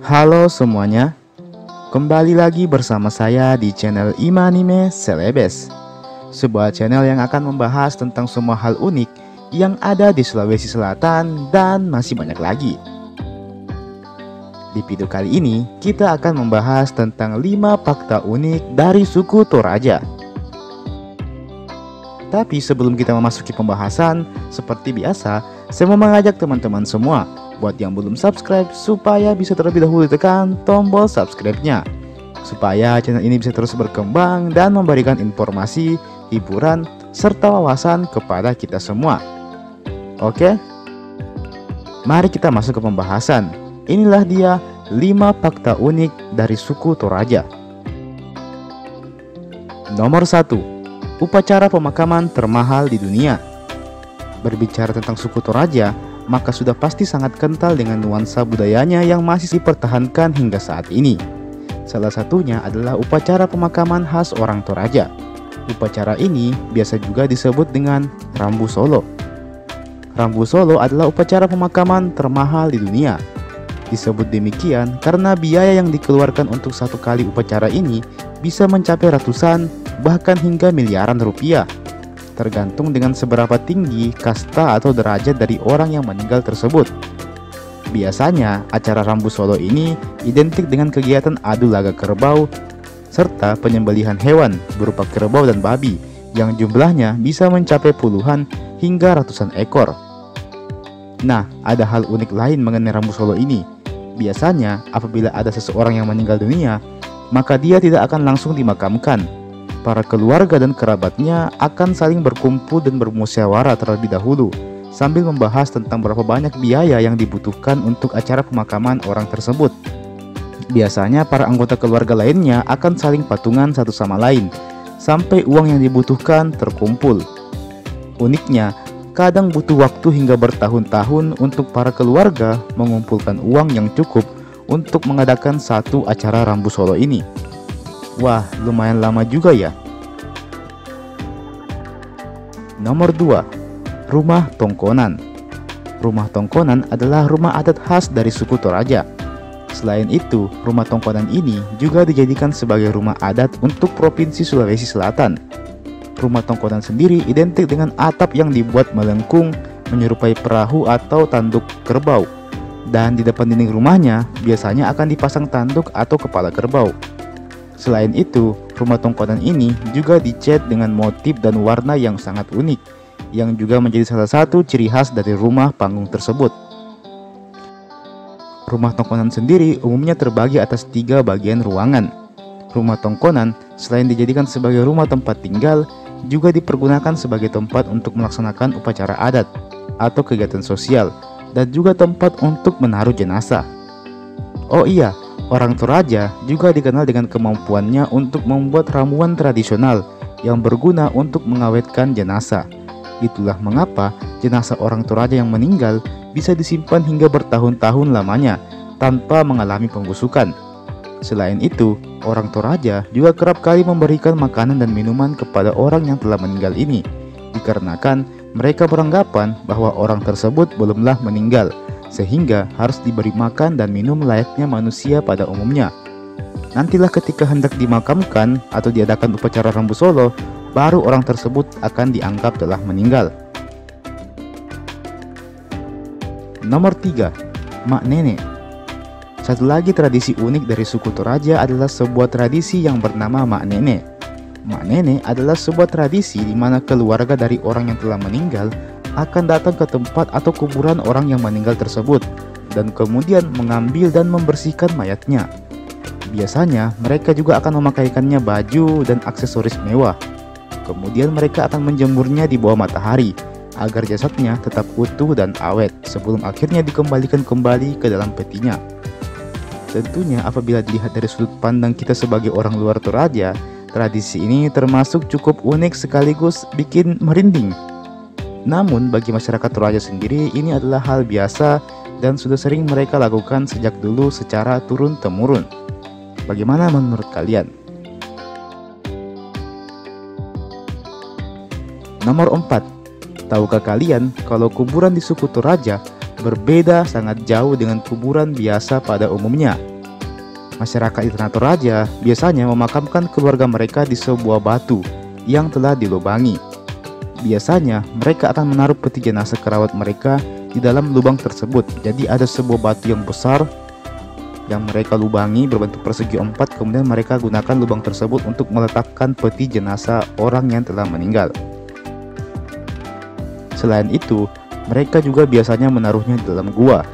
Halo semuanya, kembali lagi bersama saya di channel Imanime Celebes, sebuah channel yang akan membahas tentang semua hal unik yang ada di Sulawesi Selatan dan masih banyak lagi. Di video kali ini, kita akan membahas tentang 5 fakta unik dari suku Toraja. Tapi sebelum kita memasuki pembahasan, seperti biasa, saya mau mengajak teman-teman semua buat yang belum subscribe supaya bisa terlebih dahulu tekan tombol subscribe-nya, supaya channel ini bisa terus berkembang dan memberikan informasi, hiburan, serta wawasan kepada kita semua. Oke? Mari kita masuk ke pembahasan. Inilah dia 5 fakta unik dari suku Toraja. Nomor 1. Upacara pemakaman termahal di dunia. Berbicara tentang suku Toraja, maka sudah pasti sangat kental dengan nuansa budayanya yang masih dipertahankan hingga saat ini. Salah satunya adalah upacara pemakaman khas orang Toraja. Upacara ini biasa juga disebut dengan Rambu Solo. Rambu Solo adalah upacara pemakaman termahal di dunia. Disebut demikian karena biaya yang dikeluarkan untuk satu kali upacara ini bisa mencapai ratusan, bahkan hingga miliaran rupiah, tergantung dengan seberapa tinggi kasta atau derajat dari orang yang meninggal tersebut. Biasanya, acara Rambu Solo ini identik dengan kegiatan adu laga kerbau serta penyembelihan hewan berupa kerbau dan babi yang jumlahnya bisa mencapai puluhan hingga ratusan ekor. Nah, ada hal unik lain mengenai Rambu Solo ini. Biasanya, apabila ada seseorang yang meninggal dunia, maka dia tidak akan langsung dimakamkan. Para keluarga dan kerabatnya akan saling berkumpul dan bermusyawarah terlebih dahulu, sambil membahas tentang berapa banyak biaya yang dibutuhkan untuk acara pemakaman orang tersebut. Biasanya para anggota keluarga lainnya akan saling patungan satu sama lain, sampai uang yang dibutuhkan terkumpul. Uniknya, kadang butuh waktu hingga bertahun-tahun untuk para keluarga mengumpulkan uang yang cukup untuk mengadakan satu acara Rambu Solo ini. Wah, lumayan lama juga ya. Nomor 2. Rumah Tongkonan. Rumah Tongkonan adalah rumah adat khas dari suku Toraja. Selain itu, rumah Tongkonan ini juga dijadikan sebagai rumah adat untuk Provinsi Sulawesi Selatan. Rumah Tongkonan sendiri identik dengan atap yang dibuat melengkung menyerupai perahu atau tanduk kerbau. Dan di depan dinding rumahnya biasanya akan dipasang tanduk atau kepala kerbau. Selain itu, rumah Tongkonan ini juga dicat dengan motif dan warna yang sangat unik, yang juga menjadi salah satu ciri khas dari rumah panggung tersebut. Rumah Tongkonan sendiri umumnya terbagi atas 3 bagian ruangan. Rumah Tongkonan selain dijadikan sebagai rumah tempat tinggal, juga dipergunakan sebagai tempat untuk melaksanakan upacara adat atau kegiatan sosial, dan juga tempat untuk menaruh jenazah. Oh iya, orang Toraja juga dikenal dengan kemampuannya untuk membuat ramuan tradisional yang berguna untuk mengawetkan jenazah. Itulah mengapa jenazah orang Toraja yang meninggal bisa disimpan hingga bertahun-tahun lamanya tanpa mengalami pembusukan. Selain itu, orang Toraja juga kerap kali memberikan makanan dan minuman kepada orang yang telah meninggal ini, dikarenakan mereka beranggapan bahwa orang tersebut belumlah meninggal, sehingga harus diberi makan dan minum layaknya manusia pada umumnya. Nantilah ketika hendak dimakamkan atau diadakan upacara Rambu Solo, baru orang tersebut akan dianggap telah meninggal. Nomor 3. Mak Nenek. Satu lagi tradisi unik dari suku Toraja adalah sebuah tradisi yang bernama Mak Nenek. Mak Nenek adalah sebuah tradisi di mana keluarga dari orang yang telah meninggal akan datang ke tempat atau kuburan orang yang meninggal tersebut dan kemudian mengambil dan membersihkan mayatnya. Biasanya mereka juga akan memakaikannya baju dan aksesoris mewah. Kemudian mereka akan menjemurnya di bawah matahari agar jasadnya tetap utuh dan awet sebelum akhirnya dikembalikan kembali ke dalam petinya. Tentunya apabila dilihat dari sudut pandang kita sebagai orang luar Toraja, tradisi ini termasuk cukup unik sekaligus bikin merinding. Namun bagi masyarakat Toraja sendiri ini adalah hal biasa dan sudah sering mereka lakukan sejak dulu secara turun-temurun. Bagaimana menurut kalian? Nomor 4. Tahukah kalian kalau kuburan di suku Toraja berbeda sangat jauh dengan kuburan biasa pada umumnya? Masyarakat di Tanah Toraja biasanya memakamkan keluarga mereka di sebuah batu yang telah dilubangi. Biasanya mereka akan menaruh peti jenazah kerabat mereka di dalam lubang tersebut. Jadi ada sebuah batu yang besar yang mereka lubangi berbentuk persegi 4, kemudian mereka gunakan lubang tersebut untuk meletakkan peti jenazah orang yang telah meninggal. Selain itu, mereka juga biasanya menaruhnya di dalam gua.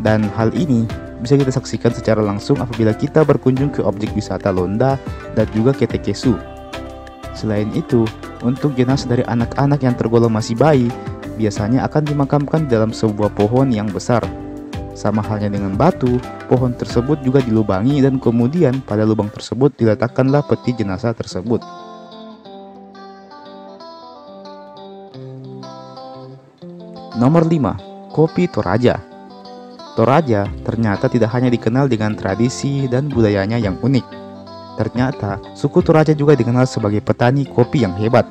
Dan hal ini bisa kita saksikan secara langsung apabila kita berkunjung ke objek wisata Londa dan juga Ketekesu. Selain itu, untuk jenazah dari anak-anak yang tergolong masih bayi, biasanya akan dimakamkan dalam sebuah pohon yang besar. Sama halnya dengan batu, pohon tersebut juga dilubangi dan kemudian pada lubang tersebut diletakkanlah peti jenazah tersebut. Nomor 5. Kopi Toraja. Toraja ternyata tidak hanya dikenal dengan tradisi dan budayanya yang unik. Ternyata suku Toraja juga dikenal sebagai petani kopi yang hebat.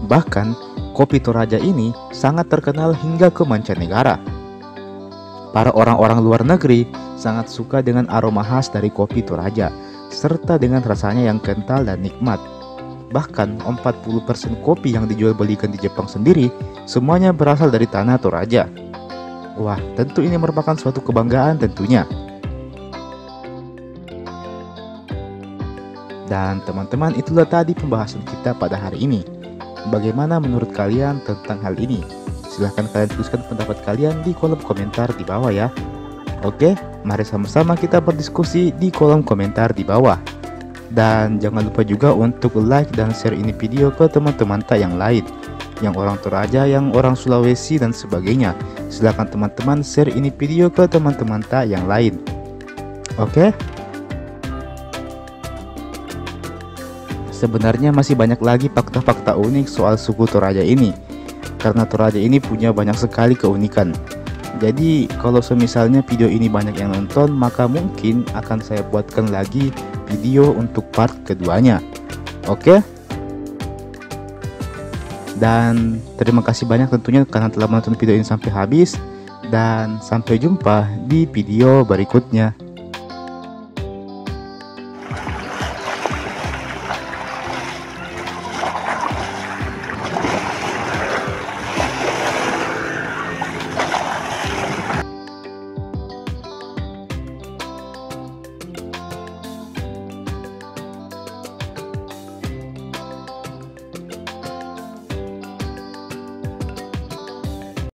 Bahkan kopi Toraja ini sangat terkenal hingga ke mancanegara. Para orang-orang luar negeri sangat suka dengan aroma khas dari kopi Toraja, serta dengan rasanya yang kental dan nikmat. Bahkan 40% kopi yang dijual belikan di Jepang sendiri semuanya berasal dari tanah Toraja. Wah, tentu ini merupakan suatu kebanggaan tentunya. Dan teman-teman, itulah tadi pembahasan kita pada hari ini. Bagaimana menurut kalian tentang hal ini? Silahkan kalian tuliskan pendapat kalian di kolom komentar di bawah ya. Oke, mari sama-sama kita berdiskusi di kolom komentar di bawah. Dan jangan lupa juga untuk like dan share ini video ke teman-teman yang lain, yang orang Toraja, yang orang Sulawesi dan sebagainya. Silahkan teman-teman share ini video ke teman-teman yang lain. Oke? Sebenarnya masih banyak lagi fakta-fakta unik soal suku Toraja ini, karena Toraja ini punya banyak sekali keunikan. Jadi kalau semisalnya video ini banyak yang nonton, maka mungkin akan saya buatkan lagi video untuk part keduanya. Oke? Dan terima kasih banyak tentunya karena telah menonton video ini sampai habis. Dan sampai jumpa di video berikutnya.